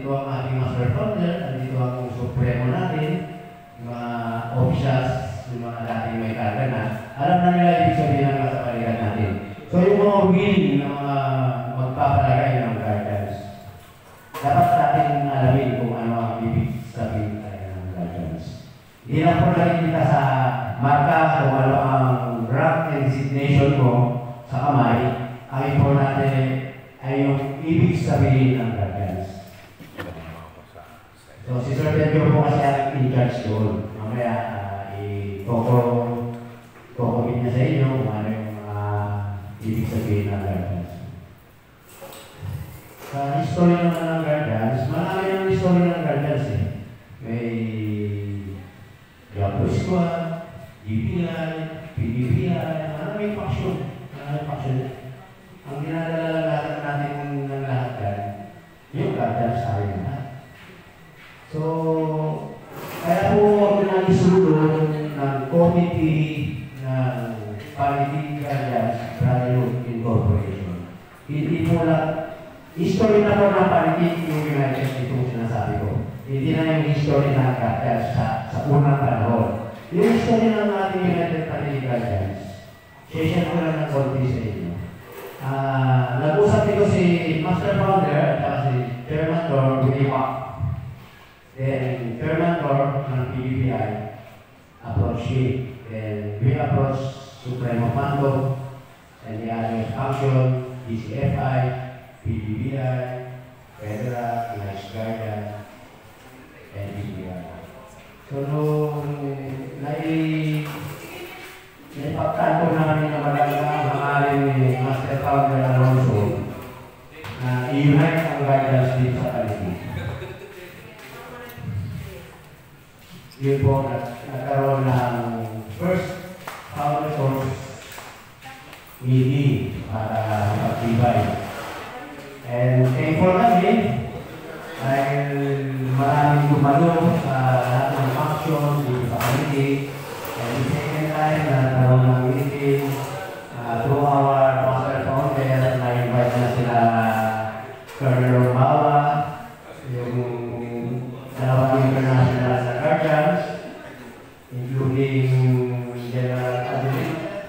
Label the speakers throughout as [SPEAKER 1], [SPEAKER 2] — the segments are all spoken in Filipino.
[SPEAKER 1] Nandito ang ating Master Founder, nandito ang Supremo natin, yung mga officials, yung mga dating may karga na. Alam na nila ibig sabihin ng nasa palitan natin. So yung mga will na mga magpapalagay ng guardians, dapat natin alamin kung ano ang ibig sabihin ng guardians. Hindi na po nakikita sa marka kung ano ang rank and designation mo sa kamay. Ang importante ay yung ibig sabihin ng guardians. So si Sir Pedro po kasi ang in-charge doon. Mamaya i-kokobit niya sa inyo kung ano yung ibig sabihin ng guardians. Sa history naman ng guardians, marami ang history ng guardians eh. May Yapo Squad, GBI, PBBI, maraming faction. Ang dinadala natin ng lahat yan, yung guardians tayo na. So, kaya po pinag-isulong ng committee ng Parity Guardians Brotherhood Incorporation. Hindi po lang, history na po ng Parity yung United itong sinasabi ko. Hindi na yung history ng guardians sa unang panahon. Yung history ng ating United Parity Guardians, share ko lang ng konti sa inyo. Nag-usap dito si Master Founder at si Chairman Tor Winiwak. Then, Chairman Tor ng PBBI approach him. Then, we approach Supremo Pando and the other function, DCFI, PBBI, Federal, Nice Guardian, and PBBI. So, nung naipagtanto namin na maganda maaring ni Master Founder Alonso na i-unite ang guardians dito sa Parity. Yun po, nagkaroon ng first Founder Course meeting para magtibay. And thankfully, dahil maraming gumalo sa lahat ng function dito sa Parity, and the second time, nagkaroon ng meeting through our Master Founder, na-invite na sila Colonel Rombawa, yung dalawang international na guardians, including General Adelaide,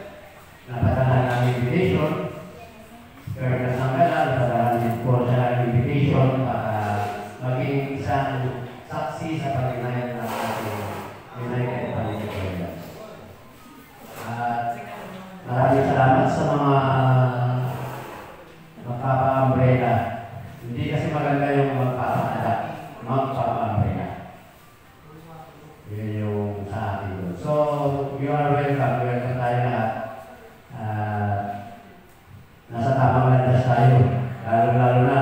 [SPEAKER 1] napadalan ng invitation, Colonel Sangala, napadalan din po siya ng invitation para maging isang saksi sa pag-unite ng ating United Parity Guardians. Maraming salamat sa mga magpapa-umbrella. Hindi kasi maganda yung magpapa-umbrella. Yun yung sa atin doon. So, you are welcome. Welcome tayo lahat. Nasa tamang landas tayo. Lalo-lalo na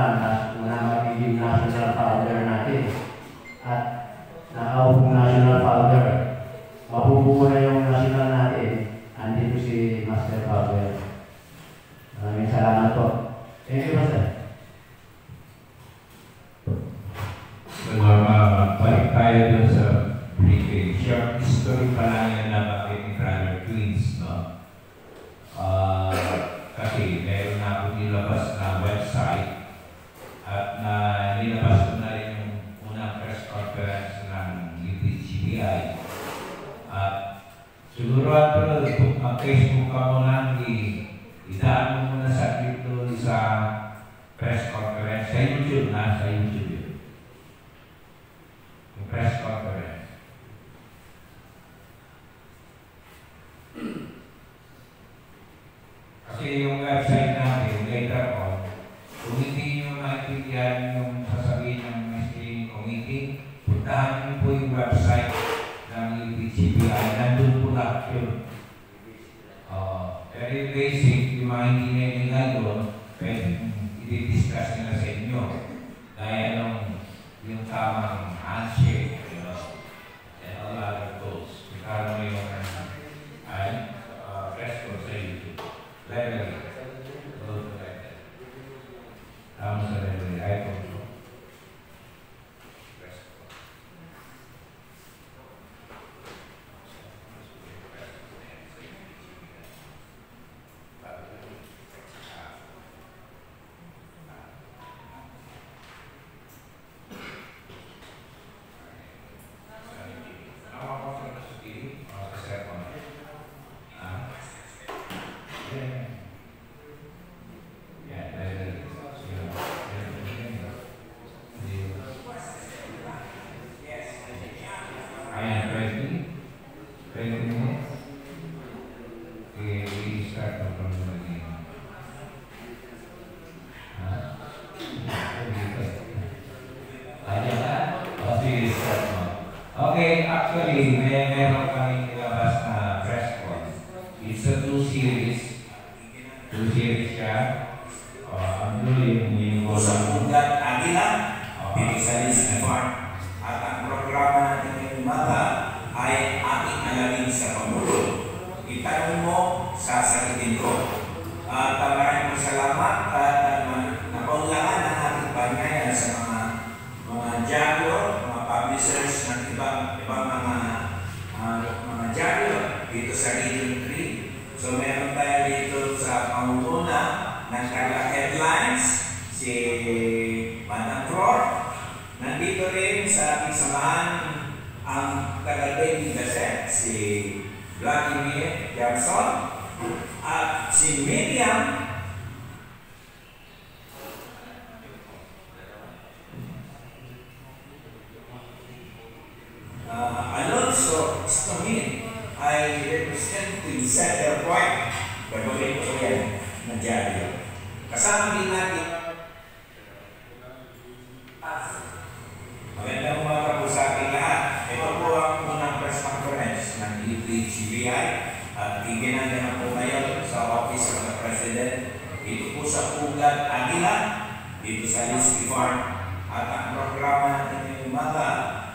[SPEAKER 1] magiging national founder natin. At nakaupong national founder. Mabubuo na yung national natin. Andito si Master Founder. Maraming salamat po. Thank you, Master.
[SPEAKER 2] Balik tayo dun sa briefing. Short history pa lang yan na bakit ni Brother Twins, no? Kasi meron na ako nilabas na website at nilabas ko na rin yung unang press conference ng UPGBI. Siguro mag-Facebook ka muna, idaan mo muna sa dito sa press conference. Sa YouTube na, sa YouTube yun. Yung press conference. Kasi yung website natin, later on, kung hindi nyo maintindihan yung sasabihin ng Ministry Committee, puntahan nyo po yung website ng UPGBI. Nandun po lahat yun. Very basic, yung mga hindi nila doon, pwede i-discuss nila sa inyo. Dahil yung tamang handshake, you know, and all other tools. Ikala mo yung press ko sa YouTube. Level. Tama sa level. iPhone ko. Ayan na. O sige, start mo. Okay, actually, meron kaming nilabas na press con. It's a 2 series. 2 series siya. Ang yung
[SPEAKER 3] Usang ugat agila, pinisalis na farm. At ang programa natin ngayong umaga ay ating alamin sa Pangulo. Itanong mo, sasagutin ko. At maraming salamat at napaunlakan ang ating pangyayari sa mga dyaryo, mga publishers ng ibang mga dyaryo dito sa Region 3. So meron tayo dito sa pangunguna ng Carla Headlines, si Madam Flor. Nandito rin sa ating samahan ang taga-Daily Gazette, si Vladimir Jackson. At si Miriam Alonso Stomin ay representing Center Point. Gagawin ko yan na dyaryo. Kasama din natin magandang umaga po sa ating lahat. Ito po ang unang press conference ng UPGBI at iginagawa po ngayon sa Office of the President. Ito po sa Pugat Agila, dito sa Lisky Farm. At ang programa natin ngayong umaga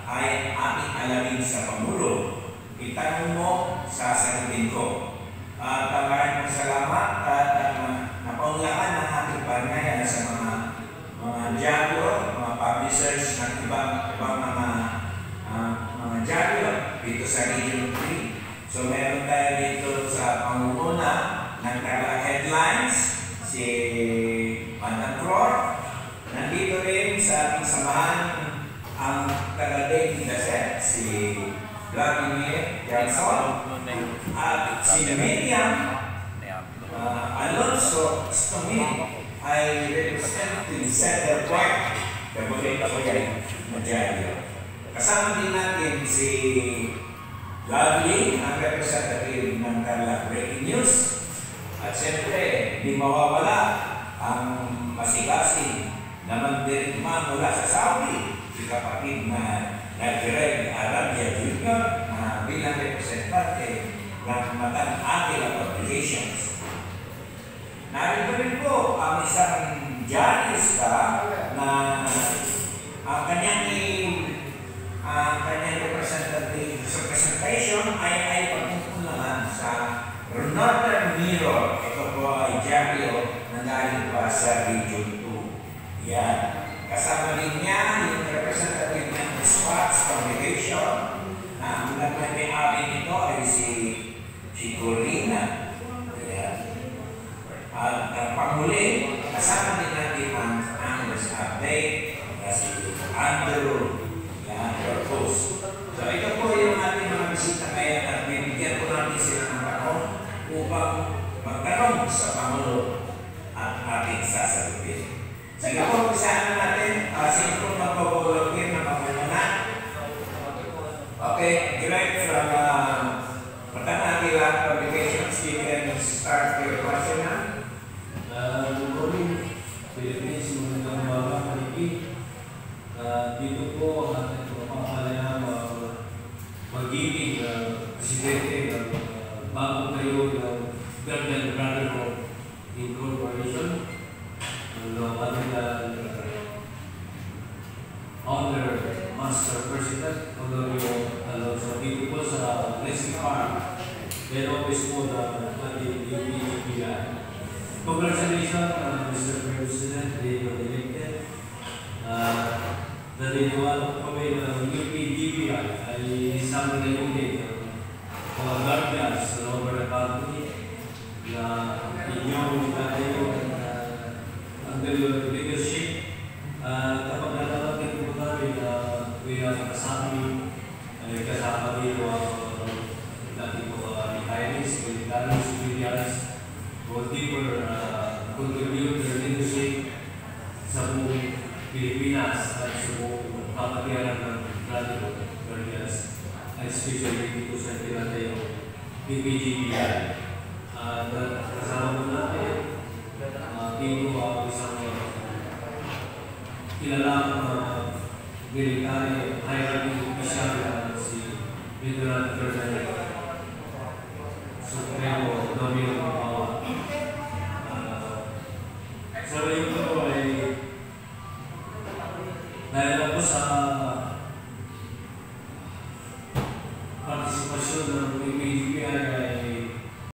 [SPEAKER 3] ay ating alamin sa Pangulo. Itanong mo, sasagutin ko. At maraming salamat at napaunlakan ang ating pangyayari sa mga dyaryo, mga publishers ng ibang mga dyaryo dito sa Region 3. So meron tayo dito sa pangunguna ng Carla Headlines, si Madam Flor. Nandito rin sa ating samahan ang taga-Daily Gazette, si Vladimir Jackson. At si Miriam Alonso Stomin ay representing Center Point. Gagawin ko yan na dyaryo. Kasama din natin si Lovely, ang representative ng Carla Breaking News. At siyempre, hindi mawawala ang masigasi na mandirigma mula sa Saudi, si kapatid na Greg Arabia Jr. na bilang representante ng Matan Aquila Publications. Narito rin po ang isang diarista na ang kanyang representation ay pagpupunan sa Northern Mirror. Ito po ay diaryo na galing pa sa Region 2. Yan. Kasama din niya yung representative ng Spots Publication na ang nagmamay-ari nito ay si Corina. Yan. At ang panghuli, kasama din natin ang Angus Update si Andrew Purpose. So ito po yung ating mga bisita ngayon at bibigyan po natin sila ng panahon upang magtanong sa Pangulo at ating sasagutin. Sige po, usahan natin. Sino po magpapagulogin na pagmumunan? Okay, direct from Matan Aquila Publications, you can start your question now.
[SPEAKER 4] Good morning, Philippines. Magandang umaga, Maniki. Dito po ang ating pagpapalaya magiging presidente ng bagong tayo ng Garden Brotherhood Incorporation. Ang ating Honor Master President, Honorio Alonso. Dito po sa Leslie Farm, head office po ng ating UPGBI. Congratulations, Mr. President, they were elected. Naniniwala po kami ng UPGBI ay isang unit ng mga guardians over the country na inyong under your leadership. Kapag natarating po namin na we are kasama dito natin po retirees, militaries, civilians, who deeper contribute their leadership sa buong Pilipinas at sa buong kapatiran ng Brotherhood Guardians, especially dito sa tinatayong UPGBI. Kasama mo natin dito ang isang kilalang military hierarchy official na si Lieutenant Colonel Supremo Domino